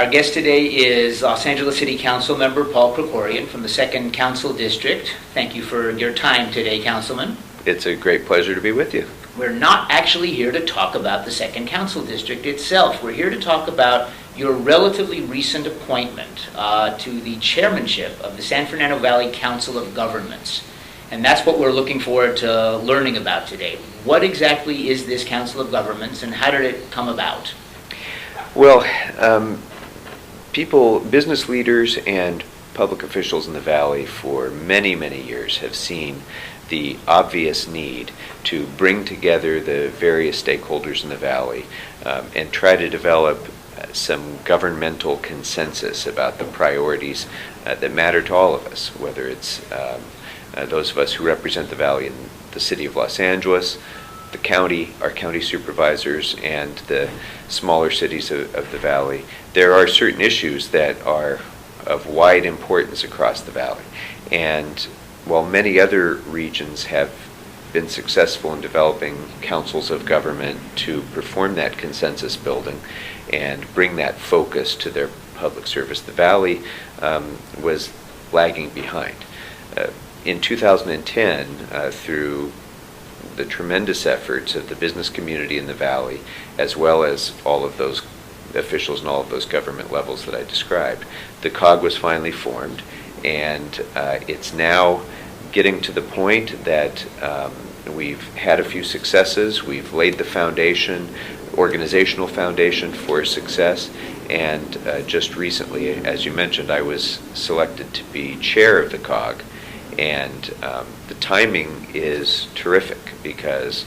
Our guest today is Los Angeles City Council member Paul Krekorian from the 2nd Council District. Thank you for your time today, Councilman. It's a great pleasure to be with you. We're not actually here to talk about the 2nd Council District itself. We're here to talk about your relatively recent appointment to the chairmanship of the San Fernando Valley Council of Governments. And that's what we're looking forward to learning about today. What exactly is this Council of Governments and how did it come about? Well, business leaders and public officials in the Valley for many, many years have seen the obvious need to bring together the various stakeholders in the Valley and try to develop some governmental consensus about the priorities that matter to all of us, whether it's those of us who represent the Valley in the city of Los Angeles, the county, our county supervisors, and the smaller cities of the Valley. There are certain issues that are of wide importance across the Valley. And while many other regions have been successful in developing councils of government to perform that consensus building and bring that focus to their public service, the Valley was lagging behind. In 2010, through the tremendous efforts of the business community in the Valley, as well as all of those officials and all of those government levels that I described, the COG was finally formed, and it's now getting to the point that we've had a few successes. We've laid the foundation, organizational foundation for success, and just recently, as you mentioned, I was selected to be chair of the COG. And the timing is terrific because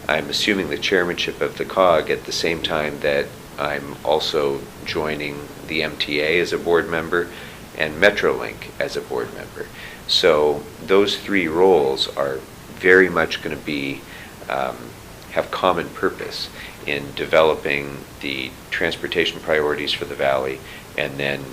I'm assuming the chairmanship of the COG at the same time that I'm also joining the MTA as a board member and Metrolink as a board member. So those three roles are very much going to be have common purpose in developing the transportation priorities for the Valley and then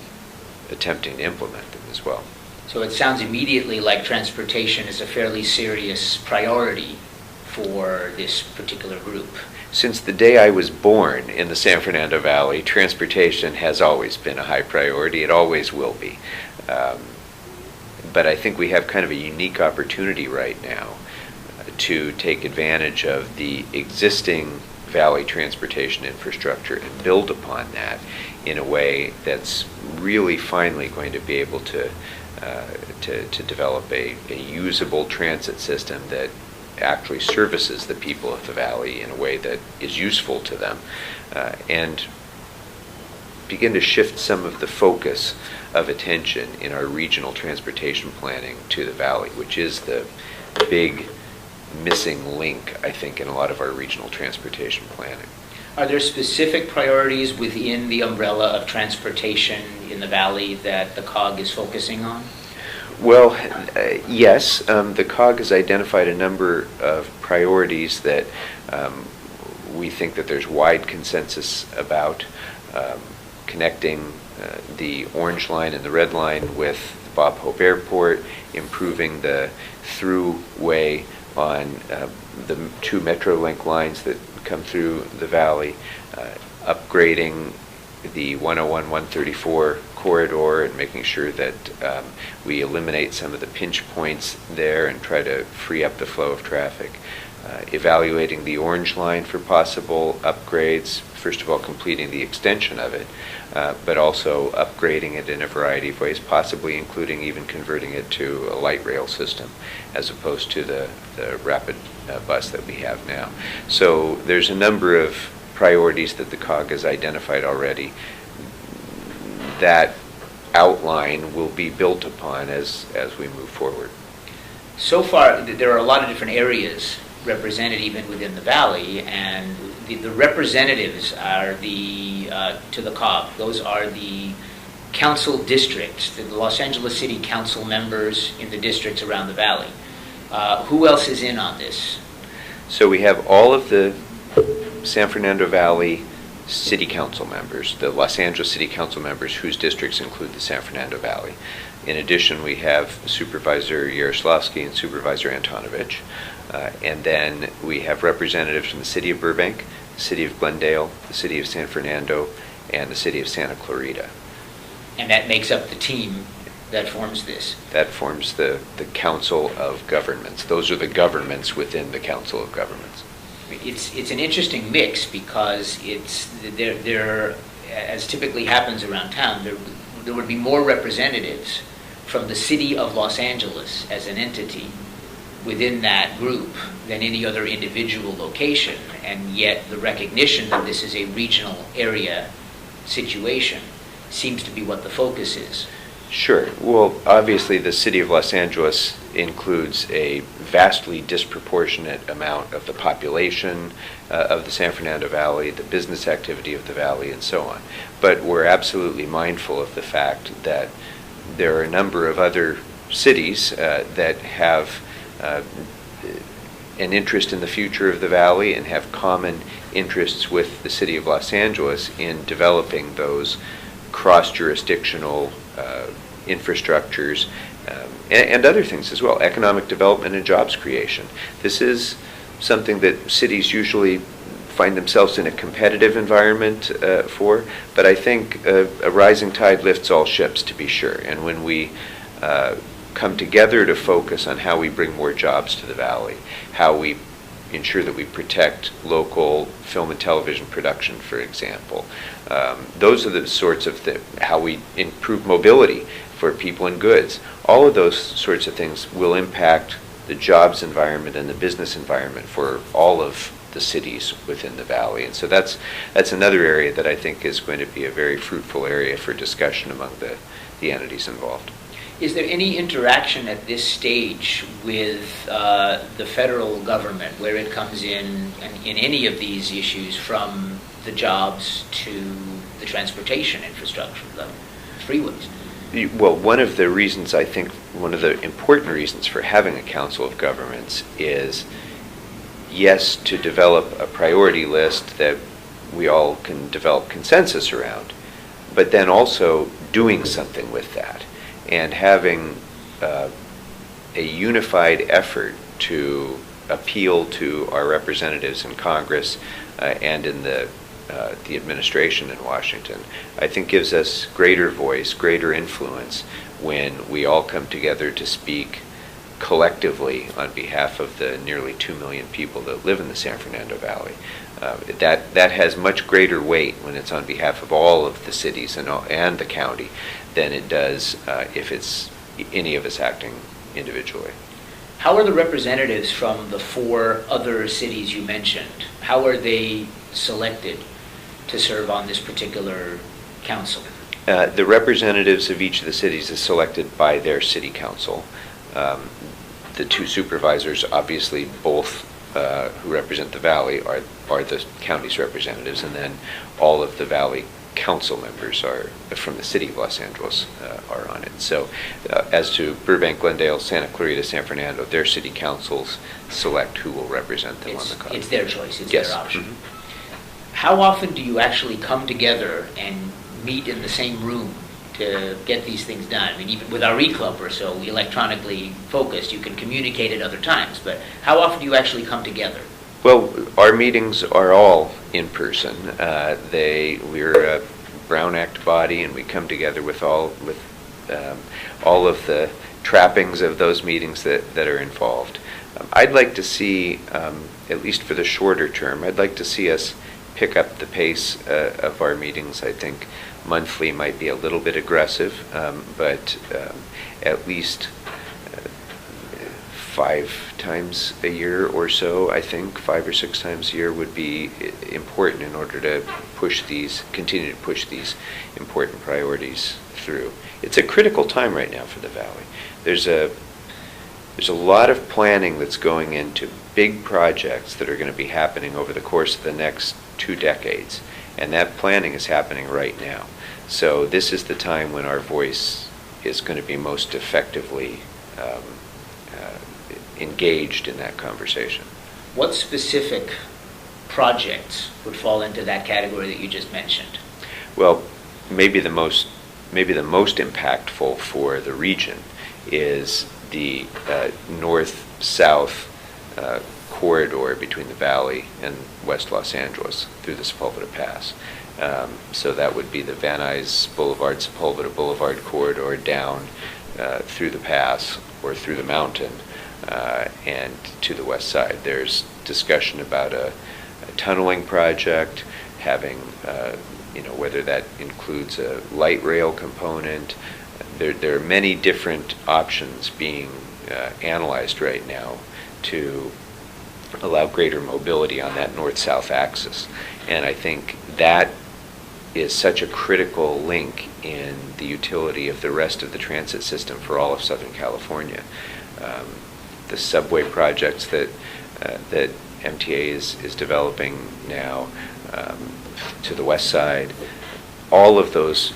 attempting to implement them as well. So it sounds immediately like transportation is a fairly serious priority for this particular group. Since the day I was born in the San Fernando Valley, transportation has always been a high priority. It always will be. But I think we have kind of a unique opportunity right now to take advantage of the existing Valley transportation infrastructure and build upon that in a way that's really finally going to be able to develop a usable transit system that actually services the people of the Valley in a way that is useful to them, and begin to shift some of the focus of attention in our regional transportation planning to the Valley, which is the big missing link, I think, in a lot of our regional transportation planning. Are there specific priorities within the umbrella of transportation in the Valley that the COG is focusing on? Well, yes. The COG has identified a number of priorities that we think that there's wide consensus about, connecting the Orange Line and the Red Line with the Bob Hope Airport, improving the throughway on the two Metrolink lines that come through the Valley, upgrading the 101-134 corridor and making sure that we eliminate some of the pinch points there and try to free up the flow of traffic. Evaluating the Orange Line for possible upgrades, first of all completing the extension of it, but also upgrading it in a variety of ways, possibly including even converting it to a light rail system as opposed to the rapid bus that we have now. So there's a number of priorities that the COG has identified already. That outline will be built upon as we move forward. So far, there are a lot of different areas represented even within the Valley, and the representatives are to the COG. Those are the council districts, the Los Angeles City Council members in the districts around the Valley. Who else is in on this? So we have all of the San Fernando Valley City Council members, the Los Angeles City Council members whose districts include the San Fernando Valley. In addition, we have Supervisor Yaroslavsky and Supervisor Antonovich. And then we have representatives from the City of Burbank, the City of Glendale, the City of San Fernando, and the city of Santa Clarita. And that makes up the team that forms this? That forms the Council of Governments. Those are the governments within the Council of Governments. It's an interesting mix because there, as typically happens around town, there would be more representatives from the city of Los Angeles as an entity within that group than any other individual location, and yet the recognition that this is a regional area situation seems to be what the focus is. Sure. Well, obviously the city of Los Angeles includes a vastly disproportionate amount of the population of the San Fernando Valley, the business activity of the valley, and so on. But we're absolutely mindful of the fact that there are a number of other cities that have an interest in the future of the valley and have common interests with the city of Los Angeles in developing those cross-jurisdictional infrastructures and other things as well, economic development and jobs creation. This is something that cities usually find themselves in a competitive environment for, but I think a rising tide lifts all ships, to be sure. And when we come together to focus on how we bring more jobs to the valley, how we ensure that we protect local film and television production, for example. Those are the sorts of how we improve mobility for people and goods. All of those sorts of things will impact the jobs environment and the business environment for all of the cities within the valley. And so that's another area that I think is going to be a very fruitful area for discussion among the entities involved. Is there any interaction at this stage with the federal government where it comes in any of these issues, from the jobs to the transportation infrastructure, the freeways? Well, one of the reasons, I think, one of the important reasons for having a Council of Governments is, yes, to develop a priority list that we all can develop consensus around, but then also doing something with that and having a unified effort to appeal to our representatives in Congress and in the administration in Washington, I think gives us greater voice, greater influence when we all come together to speak collectively on behalf of the nearly 2 million people that live in the San Fernando Valley. That has much greater weight when it's on behalf of all of the cities and the county than it does if it's any of us acting individually. How are the representatives from the 4 other cities you mentioned, how are they selected to serve on this particular council? The representatives of each of the cities is selected by their city council. The 2 supervisors, obviously both who represent the valley, are the county's representatives, and then all of the valley council members are from the city of Los Angeles are on it. So as to Burbank, Glendale, Santa Clarita, San Fernando, their city councils select who will represent them on the council. It's their choice, it's yes. their option. Mm-hmm. How often do you actually come together and meet in the same room to get these things done? I mean, even with our e-club or so, we electronically focused, you can communicate at other times, but how often do you actually come together? Well, our meetings are all in person. We're a Brown Act body, and we come together with all of the trappings of those meetings that are involved. I'd like to see, at least for the shorter term, I'd like to see us pick up the pace of our meetings. I think monthly might be a little bit aggressive, but at least 5 times a year or so, I think 5 or 6 times a year would be important in order to continue to push these important priorities through. It's a critical time right now for the Valley. There's a lot of planning that's going into big projects that are going to be happening over the course of the next 2 decades, and that planning is happening right now. So this is the time when our voice is going to be most effectively engaged in that conversation. What specific projects would fall into that category that you just mentioned? Well, maybe the most impactful for the region is the north-south corridor between the Valley and West Los Angeles through the Sepulveda Pass. So that would be the Van Nuys Boulevard, Sepulveda Boulevard corridor down through the pass or through the mountain and to the west side. There's discussion about a tunneling project, having, whether that includes a light rail component. There are many different options being analyzed right now to allow greater mobility on that north-south axis. And I think that is such a critical link in the utility of the rest of the transit system for all of Southern California. The subway projects that MTA is developing now to the west side, all of those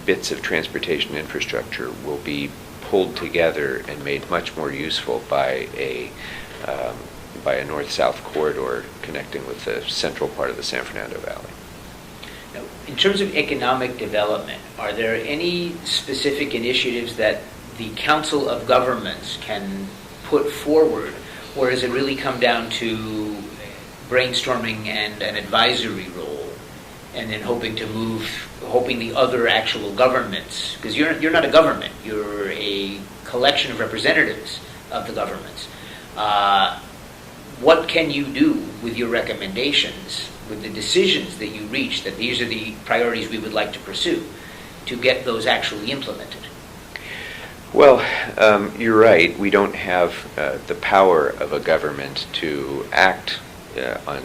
bits of transportation infrastructure will be pulled together and made much more useful by a north-south corridor connecting with the central part of the San Fernando Valley. Now, in terms of economic development, are there any specific initiatives that the Council of Governments can put forward, or does it really come down to brainstorming and an advisory role, and then hoping the other actual governments, because you're not a government, you're a collection of representatives of the governments. What can you do with your recommendations, with the decisions that you reach, that these are the priorities we would like to pursue, to get those actually implemented? Well, you're right. We don't have the power of a government to act on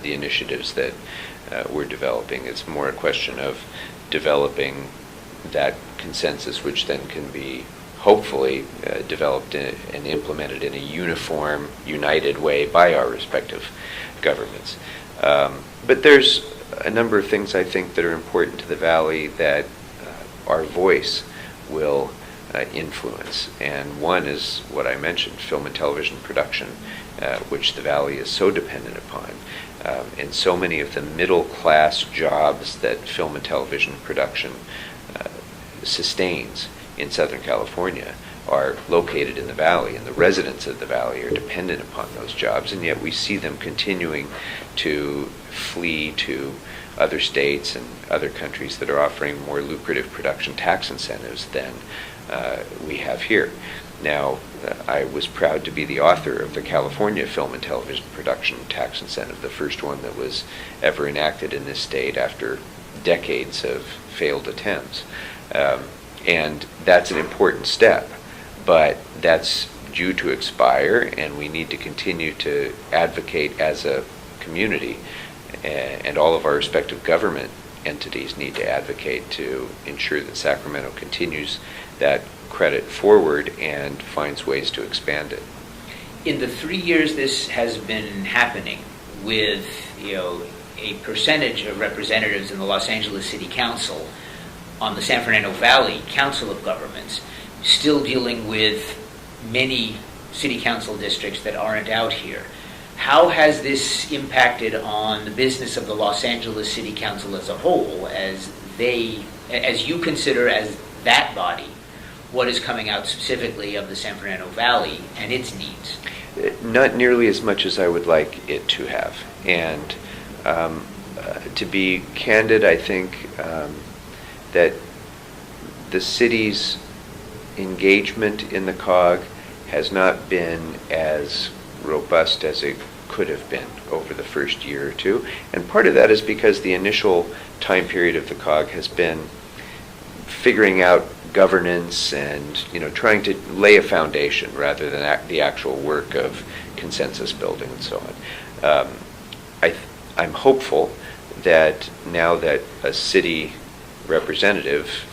the initiatives that we're developing. It's more a question of developing that consensus, which then can be hopefully developed and implemented in a uniform, united way by our respective governments. But there's a number of things I think that are important to the Valley that our voice will influence. And one is what I mentioned, film and television production, which the Valley is so dependent upon. And so many of the middle-class jobs that film and television production sustains in Southern California are located in the Valley, and the residents of the Valley are dependent upon those jobs, and yet we see them continuing to flee to other states and other countries that are offering more lucrative production tax incentives than we have here. Now, I was proud to be the author of the California Film and Television Production Tax Incentive, the first one that was ever enacted in this state after decades of failed attempts. And that's an important step, but that's due to expire, and we need to continue to advocate as a community, and all of our respective government entities need to advocate to ensure that Sacramento continues that credit forward and finds ways to expand it. In the 3 years this has been happening, with a percentage of representatives in the Los Angeles City Council on the San Fernando Valley Council of Governments, still dealing with many city council districts that aren't out here, how has this impacted on the business of the Los Angeles City Council as a whole, as you consider as that body what is coming out specifically of the San Fernando Valley and its needs? Not nearly as much as I would like it to have. And to be candid, I think that the city's engagement in the COG has not been as robust as it could have been over the first year or two. And part of that is because the initial time period of the COG has been figuring out governance and trying to lay a foundation rather than the actual work of consensus building and so on. I'm hopeful that now that a city representative,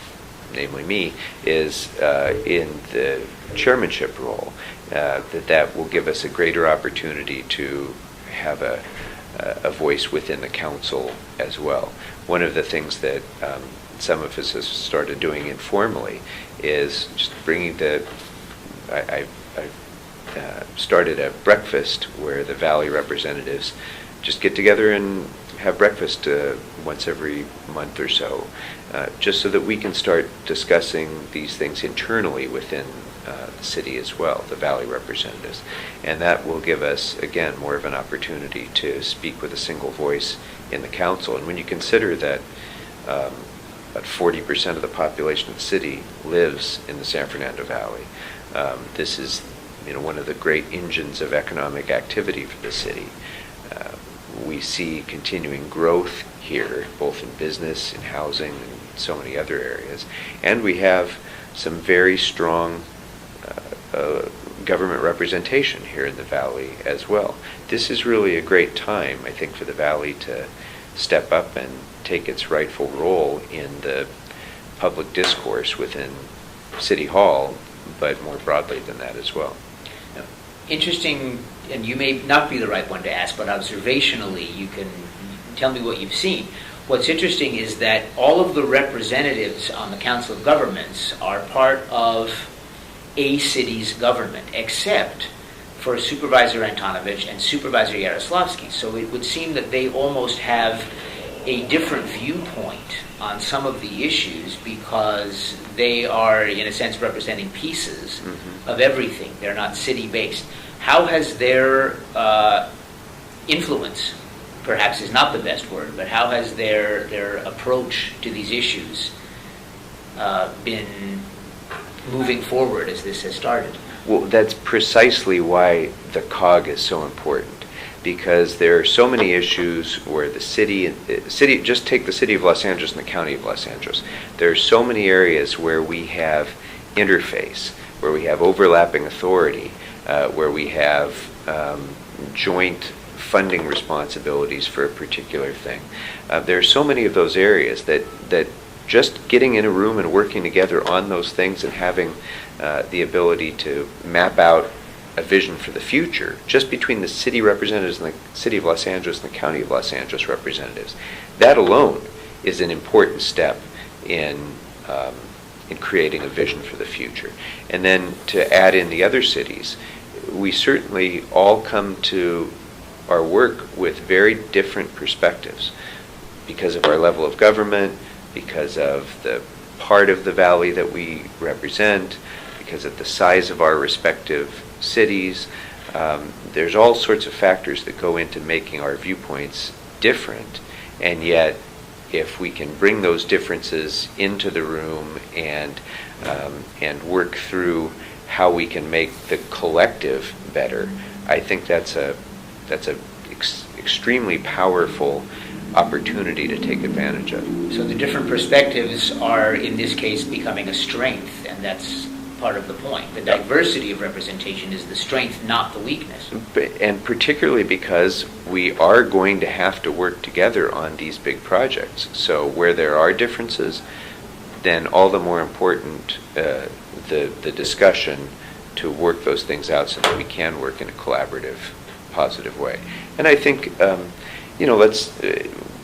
namely me, is in the chairmanship role, that will give us a greater opportunity to have a voice within the council as well. One of the things that some of us have started doing informally is just bringing I've started a breakfast where the Valley representatives just get together and have breakfast once every month or so, just so that we can start discussing these things internally within the city as well, the Valley representatives. And that will give us, again, more of an opportunity to speak with a single voice in the council. And when you consider that about 40% of the population of the city lives in the San Fernando Valley, this is one of the great engines of economic activity for the city. We see continuing growth here, both in business, in housing, and so many other areas. And we have some very strong government representation here in the Valley as well. This is really a great time, I think, for the Valley to step up and take its rightful role in the public discourse within City Hall, but more broadly than that as well. Interesting, and you may not be the right one to ask, but observationally, you can tell me what you've seen. What's interesting is that all of the representatives on the Council of Governments are part of a city's government, except for Supervisor Antonovich and Supervisor Yaroslavsky. So it would seem that they almost have a different viewpoint on some of the issues because they are, in a sense, representing pieces of everything. They're not city-based. How has their influence, perhaps is not the best word, but how has their approach to these issues been moving forward as this has started? Well, that's precisely why the COG is so important, because there are so many issues where the city, just take the city of Los Angeles and the county of Los Angeles. There are so many areas where we have interface, where we have overlapping authority, where we have joint funding responsibilities for a particular thing. There are so many of those areas that just getting in a room and working together on those things and having the ability to map out a vision for the future, just between the city representatives and the city of Los Angeles and the county of Los Angeles representatives, that alone is an important step in creating a vision for the future. And then to add in the other cities, we certainly all come to our work with very different perspectives because of our level of government, because of the part of the valley that we represent, because of the size of our respective cities. There's all sorts of factors that go into making our viewpoints different, and yet if we can bring those differences into the room and work through how we can make the collective better, I think that's a extremely powerful opportunity to take advantage of. So the different perspectives are, in this case, becoming a strength, and that's part of the point. The diversity of representation is the strength, not the weakness. And particularly because we are going to have to work together on these big projects. So where there are differences, then all the more important the discussion to work those things out so that we can work in a collaborative, positive way. And I think,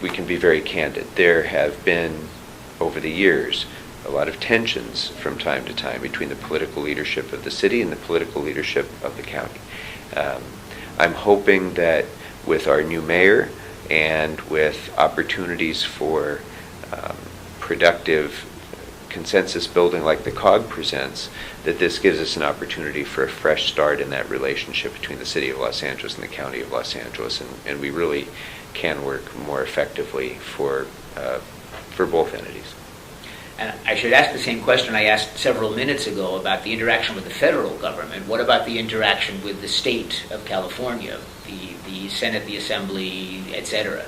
we can be very candid. There have been, over the years, a lot of tensions from time to time between the political leadership of the city and the political leadership of the county. I'm hoping that with our new mayor and with opportunities for productive consensus building like the COG presents, that this gives us an opportunity for a fresh start in that relationship between the city of Los Angeles and the county of Los Angeles, and we really can work more effectively for both entities. And I should ask the same question I asked several minutes ago about the interaction with the federal government. What about the interaction with the state of California, the Senate, the Assembly, etc.?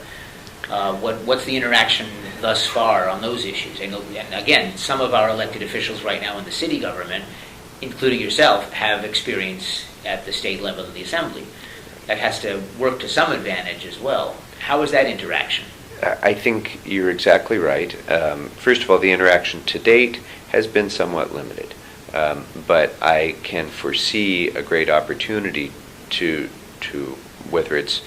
What's the interaction thus far on those issues? And again, some of our elected officials right now in the city government, including yourself, have experience at the state level of the Assembly. That has to work to some advantage as well. How is that interaction? I think you're exactly right. First of all, the interaction to date has been somewhat limited, but I can foresee a great opportunity to whether it's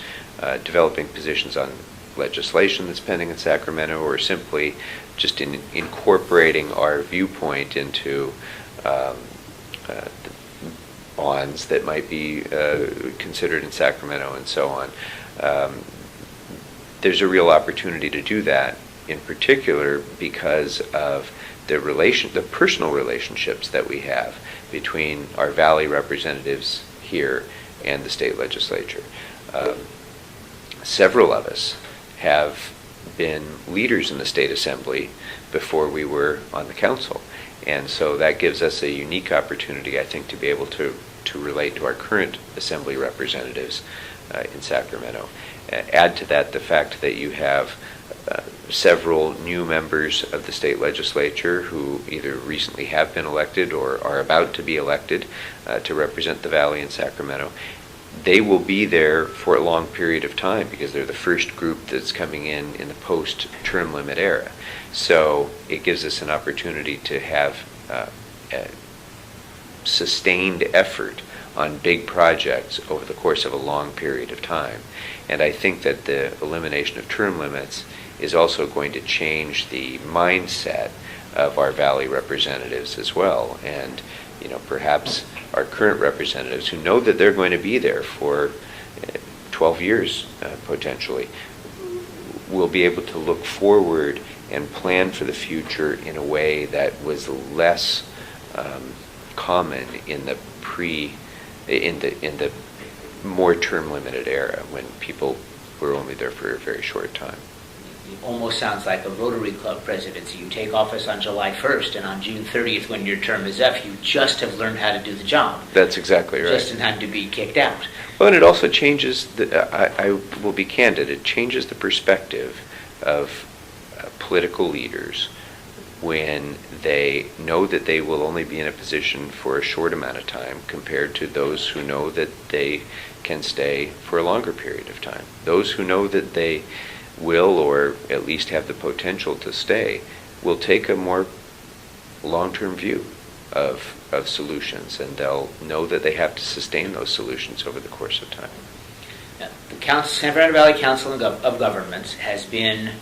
developing positions on legislation that's pending in Sacramento or simply just in incorporating our viewpoint into bonds that might be considered in Sacramento and so on. there's a real opportunity to do that, in particular because of the personal relationships that we have between our Valley representatives here and the state legislature. Several of us have been leaders in the state assembly before we were on the council. And so that gives us a unique opportunity, I think, to be able to relate to our current assembly representatives in Sacramento. Add to that the fact that you have several new members of the state legislature who either recently have been elected or are about to be elected to represent the Valley in Sacramento. They will be there for a long period of time because they're the first group that's coming in the post-term limit era. So it gives us an opportunity to have a sustained effort on big projects over the course of a long period of time. And I think that the elimination of term limits is also going to change the mindset of our Valley representatives as well. And perhaps our current representatives who know that they're going to be there for 12 years potentially will be able to look forward and plan for the future in a way that was less common in the more term limited era when people were only there for a very short time. It almost sounds like a Rotary Club presidency. You take office on July 1st, and on June 30th, when your term is up, you just have learned how to do the job. That's exactly right. Just in time to be kicked out. Well, and it also changes, I will be candid, it changes the perspective of political leaders when they know that they will only be in a position for a short amount of time compared to those who know that they can stay for a longer period of time. Those who know that they will, or at least have the potential to stay, will take a more long-term view of solutions, and they'll know that they have to sustain those solutions over the course of time. The San Fernando Valley Council of Governments has been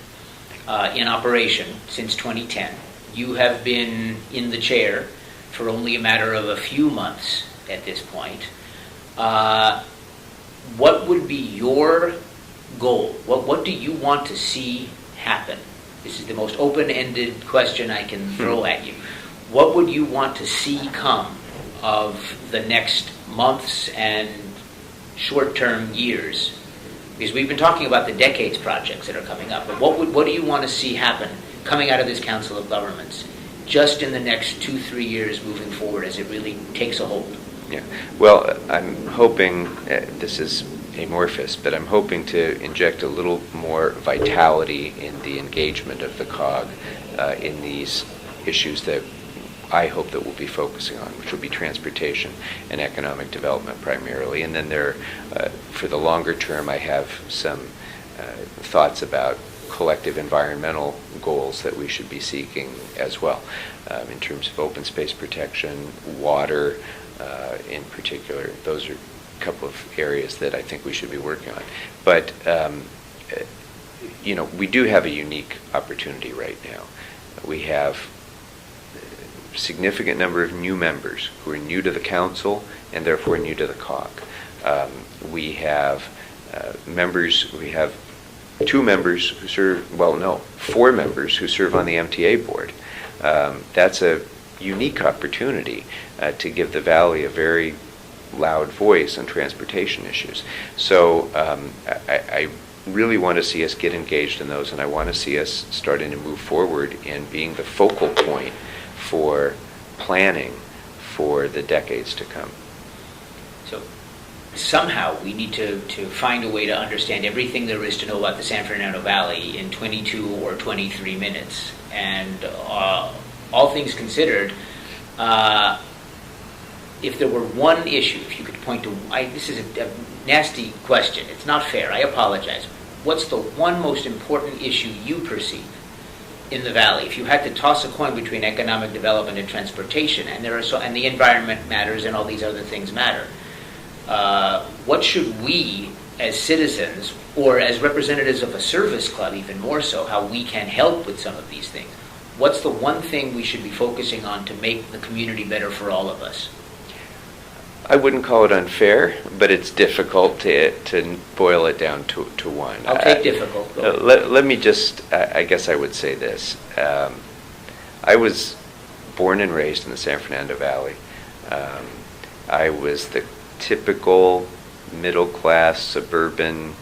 in operation since 2010. You have been in the chair for only a matter of a few months at this point. What would be your goal? What do you want to see happen? This is the most open-ended question I can throw at you. What would you want to see come of the next months and short-term years? Because we've been talking about the decades projects that are coming up, but what do you want to see happen coming out of this Council of Governments just in the next 2-3 years moving forward as it really takes a hold? Yeah. Well, I'm hoping, this is amorphous, but I'm hoping to inject a little more vitality in the engagement of the COG in these issues that I hope that we'll be focusing on, which will be transportation and economic development primarily. And then for the longer term, I have some thoughts about collective environmental goals that we should be seeking as well, in terms of open space protection, water in particular. Those are a couple of areas that I think we should be working on. But we do have a unique opportunity right now. We have a significant number of new members who are new to the council and therefore new to the COG. We have two members who serve, well, no, 4 members who serve on the MTA board. That's a unique opportunity to give the Valley a very loud voice on transportation issues. So I really want to see us get engaged in those, and I want to see us starting to move forward in being the focal point for planning for the decades to come. So somehow we need to find a way to understand everything there is to know about the San Fernando Valley in 22 or 23 minutes. And all things considered, if there were one issue, if you could point to, this is a nasty question, it's not fair, I apologize. What's the one most important issue you perceive in the Valley? If you had to toss a coin between economic development and transportation, and and the environment matters and all these other things matter, what should we as citizens, or as representatives of a service club even more so, how we can help with some of these things? What's the one thing we should be focusing on to make the community better for all of us? I wouldn't call it unfair, but it's difficult to boil it down to one. I'll take difficult. Let me just, I guess I would say this. I was born and raised in the San Fernando Valley. I was the typical middle-class suburban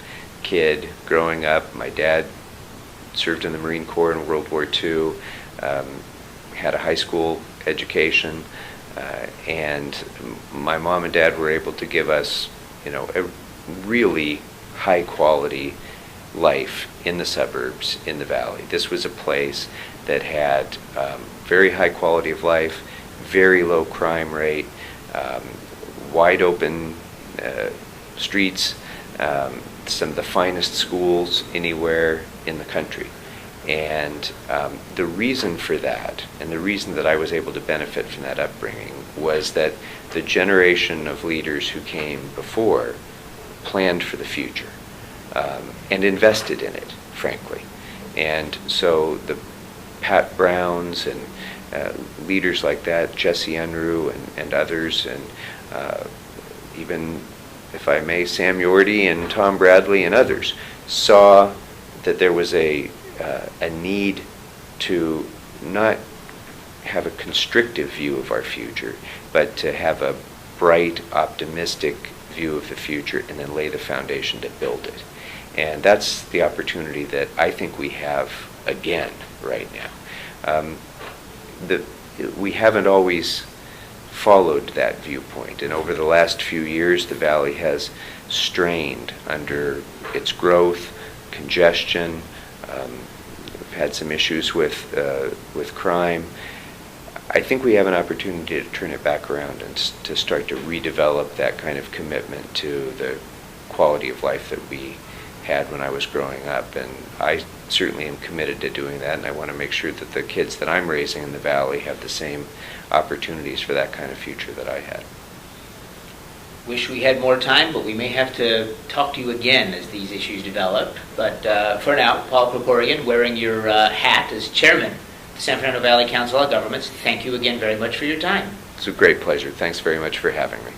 kid growing up. My dad served in the Marine Corps in World War II, had a high school education, and my mom and dad were able to give us, a really high-quality life in the suburbs, in the valley. This was a place that had very high quality of life, very low crime rate, wide open streets, some of the finest schools anywhere in the country. And the reason for that, and the reason that I was able to benefit from that upbringing, was that the generation of leaders who came before planned for the future and invested in it, frankly. And so the Pat Browns and leaders like that, Jesse Unruh and others, and even, if I may, Sam Yorty and Tom Bradley and others, saw that there was a need to not have a constrictive view of our future, but to have a bright, optimistic view of the future and then lay the foundation to build it. And that's the opportunity that I think we have again right now. We haven't always followed that viewpoint, and over the last few years the Valley has strained under its growth, congestion. We've had some issues with crime. I think we have an opportunity to turn it back around and to start to redevelop that kind of commitment to the quality of life that we had when I was growing up, and I certainly am committed to doing that, and I want to make sure that the kids that I'm raising in the Valley have the same opportunities for that kind of future that I had. Wish we had more time, but we may have to talk to you again as these issues develop. But for now, Paul Krekorian, wearing your hat as chairman of the San Fernando Valley Council of Governments, thank you again very much for your time. It's a great pleasure. Thanks very much for having me.